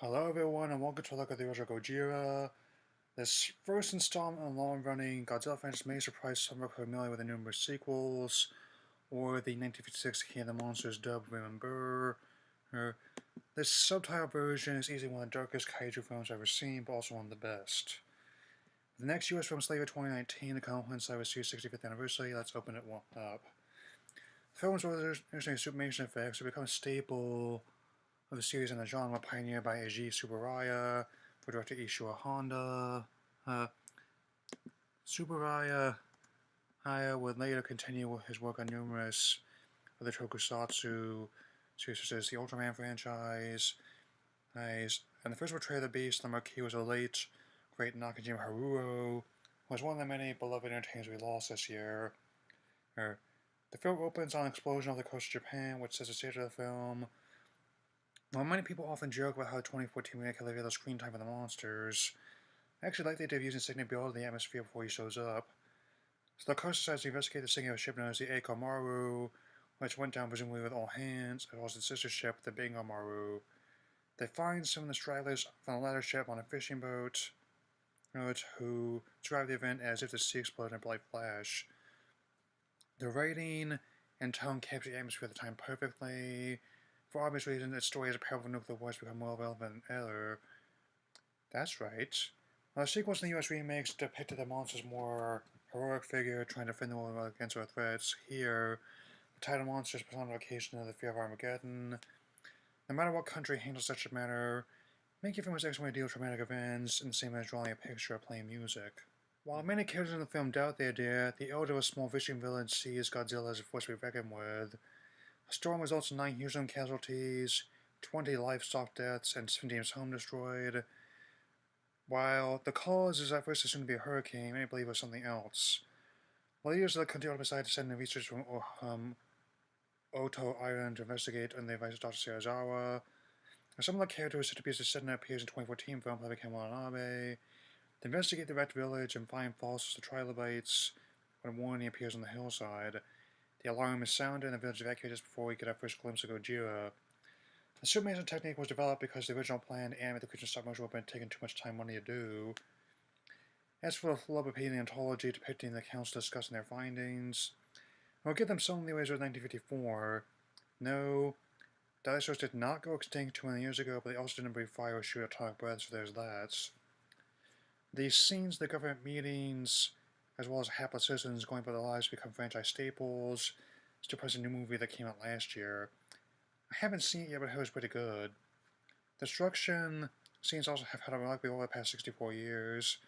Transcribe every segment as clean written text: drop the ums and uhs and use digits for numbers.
Hello everyone and welcome to a look at the original Gojira. This first installment in a long-running Godzilla franchise may surprise some who are familiar with the numerous sequels, or the 1956 King of the Monsters dub Remember. This subtitle version is easily one of the darkest kaiju films I've ever seen, but also one of the best. The next US film Slaver 2019, the Colonel Hindsight was Series 65th anniversary. Let's open it up. The film was originally Supermation effects to become a staple of the series in the genre, pioneered by Eiji Tsuburaya for director Ishiro Honda. Tsuburaya would later continue his work on numerous other tokusatsu series such as the Ultraman franchise. And the first portrayal of the Beast, the Marquis, was a late, great Nakajima Haruo, who was one of the many beloved entertainers we lost this year. The film opens on an explosion off the coast of Japan, which sets the stage of the film. While many people often joke about how the 2014 remake had very little screen time for the monsters, I actually like the idea of using Signet Build in the atmosphere before he shows up. So the coast decides to investigate the sinking of a ship known as the Eiko Maru, which went down presumably with all hands, as well as its sister ship, the Bingo Maru. They find some of the stragglers from the latter ship on a fishing boat, who describe the event as if the sea exploded in a bright flash. The writing and tone capture the atmosphere of the time perfectly. For obvious reasons, its story as a parable of nuclear war has become more relevant than ever. That's right. While the sequels in the US remakes depicted the monster's more heroic figure trying to defend the world against our threats, here, the title monster's personification of the fear of Armageddon. No matter what country handles such a matter, making film is an excellent way to deal with traumatic events, and the same as drawing a picture or playing music. While many characters in the film doubt the idea, the elder of a small fishing village sees Godzilla as a force to be reckoned with. A storm results in 9 human casualties, 20 livestock deaths, and 17 homes destroyed. While the cause is at first assumed to be a hurricane, many believe it was something else. Leaders of the country decided to send in researchers from Oto Island to investigate under the advice of Dr. Serizawa. Some of the characters said to be as the setting that appears in 2014 film by Ken Watanabe. They investigate the wrecked village and find fossils of trilobites when a warning appears on the hillside. The alarm is sounded and the village evacuated before we get our first glimpse of Gojira. The Superman technique was developed because the original plan to animate the creature in stop motion would have been taking too much time and money to do. As for the love of the anthology depicting the council discussing their findings, I'll give them some leeway with 1954. No, dinosaurs did not go extinct 20 years ago, but they also didn't breathe fire or shoot atomic breaths, so there's that. These scenes of the government meetings, as well as hapless citizens going about their lives, become franchise staples. Still present a new movie that came out last year. I haven't seen it yet, but I heard it was pretty good. Destruction scenes also have had a remarkably over the past 64 years.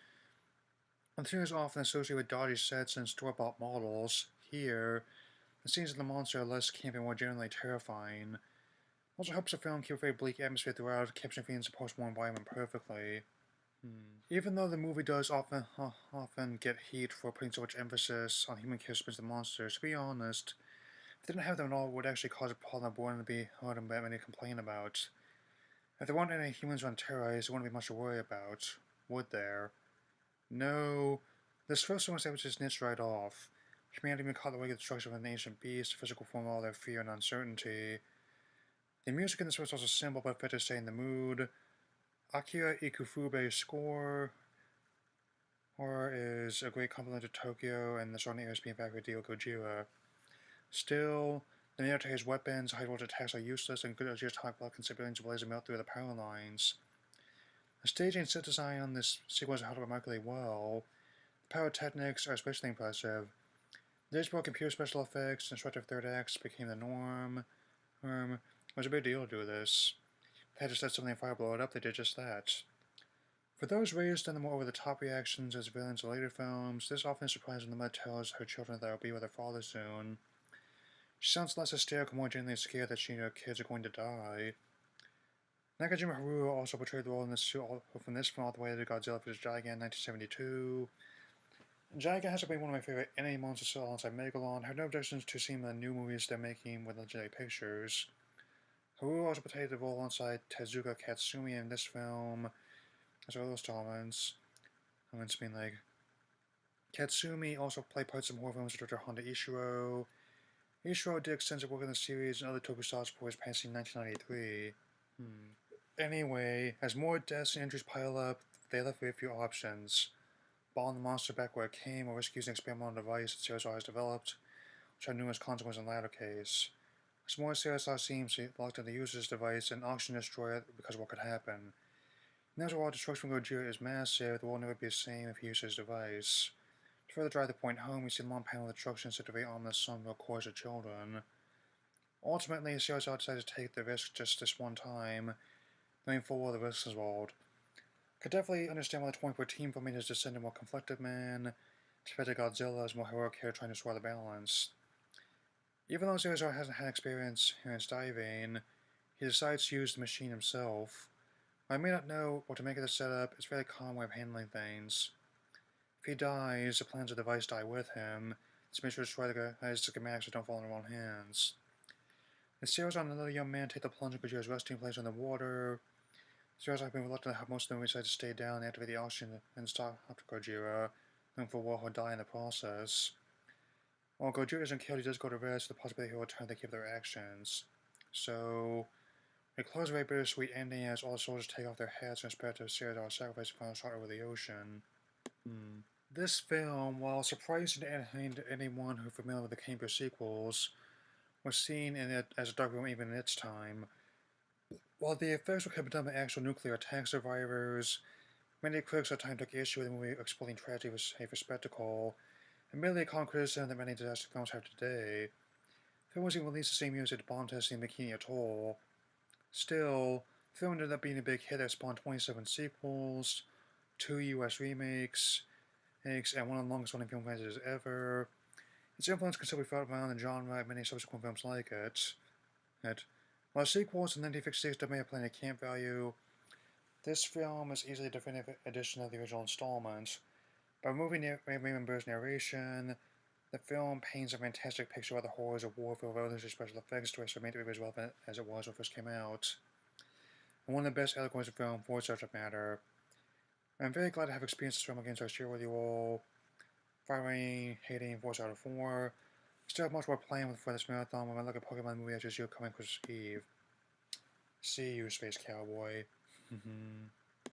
The thing is often associated with dodgy sets and store-bought models. Here, the scenes of the monster are less campy and more generally terrifying. Also helps the film keep a very bleak atmosphere throughout, capturing feelings of post-war environment perfectly. Even though the movie does often get heat for putting so much emphasis on human characters and monsters, to be honest, if they didn't have them at all, it would actually cause a problem that wouldn't be hard and many to complain about. If there weren't any humans on Terra, there wouldn't be much to worry about, would there? No. This first one establishes its niche right off. Humanity being caught the way of the destruction of an ancient beast, the physical form of all their fear and uncertainty. The music in this was also simple but fit to stay in the mood. Akira Ikufube's score is a great compliment to Tokyo and the surrounding areas being back with Dio Gojira. Still, the Naruto's weapons, high-voltage attacks are useless, and Gojira's atomic block and civilians blaze melt through the power lines. The staging and set design on this sequence are held remarkably well. The pyrotechnics are especially impressive. The days before computer special effects and destructive third acts became the norm. It was a big deal to do this. They had to set something on fire, blow it up, they did just that. For those raised on the more over-the-top reactions as villains in later films, this often surprises when the mother tells her children that they'll be with their father soon. She sounds less hysterical, more genuinely scared that she and her kids are going to die. Nakajima Haruo also portrayed the role in this from this film all the way to Godzilla vs. Gigan in 1972. Gigan has been one of my favorite anime monsters alongside Megalon. I have no objections to seeing the new movies they're making with Legendary Pictures. Haruo also portrayed the role alongside Tezuka Katsumi in this film, as well as installments. Being like Katsumi also played parts in horror films with director Honda Ishiro. Ishiro did extensive work in the series and other tokusatsu for his passing in 1993. Anyway, as more deaths and injuries pile up, they left very few options. Ball the monster back where it came, or risk using an experimental device that CSR has developed, which had numerous consequences in the latter case. As more CSR seems to be locked into the user's device and auction destroy it because of what could happen. And as while destruction from Gojira is massive, the world will never be the same if he uses his device. To further drive the point home, we see the long panel of destruction set to be ominous sun will cause the children. Ultimately, CSR decided to take the risk just this one time, knowing full well the risks involved. I could definitely understand why the 2014 film made his descendant more conflicted man, defeated Godzilla as more heroic hero trying to restore the balance. Even though CSR hasn't had experience in diving, he decides to use the machine himself. While I may not know what to make of this setup, it's a very calm way of handling things. If he dies, the plans of the device die with him, to make sure to destroy the schematics so don't fall in the wrong hands. The Seals and another young man take the plunge in Gojira's resting place in the water. Seals have been reluctant to have most of them decide to stay down and activate the oxygen and stop after Gojira, knowing for war he'll die in the process. While Gojira isn't killed, he does go to rest, the possibility he'll return to keep their actions. So, it closes a very bittersweet ending as all the soldiers take off their hats in respect to Seals' sacrifice and final shot over the ocean. This film, while surprising and entertaining to anyone who's familiar with the Camper sequels, was seen in it as a dark film even in its time. While the effects were done by actual nuclear attack survivors, many critics at the time took issue with the movie exploiting tragedy for spectacle, and merely a common criticism that many disaster films have today. The film was even released the same year as it bombed testing Bikini Atoll. Still, the film ended up being a big hit that spawned 27 sequels, 2 US remakes, and one of the longest running film franchises ever. Its influence can still be felt around the genre and many subsequent films like it. While sequels in 1956 may have plenty of camp value, this film is easily a definitive edition of the original installment. By removing Raymond Burr's narration, the film paints a fantastic picture of the horrors of war with revolutionary special effects to remain as relevant as it was when it first came out. And one of the best allegories of film for such a matter. I'm very glad to have experienced this film again, so I share with you all. 5 hating 4 out of 4. Still have much more planned for this marathon when I look at Pokemon movie I just coming Christmas Eve. See you, Space Cowboy.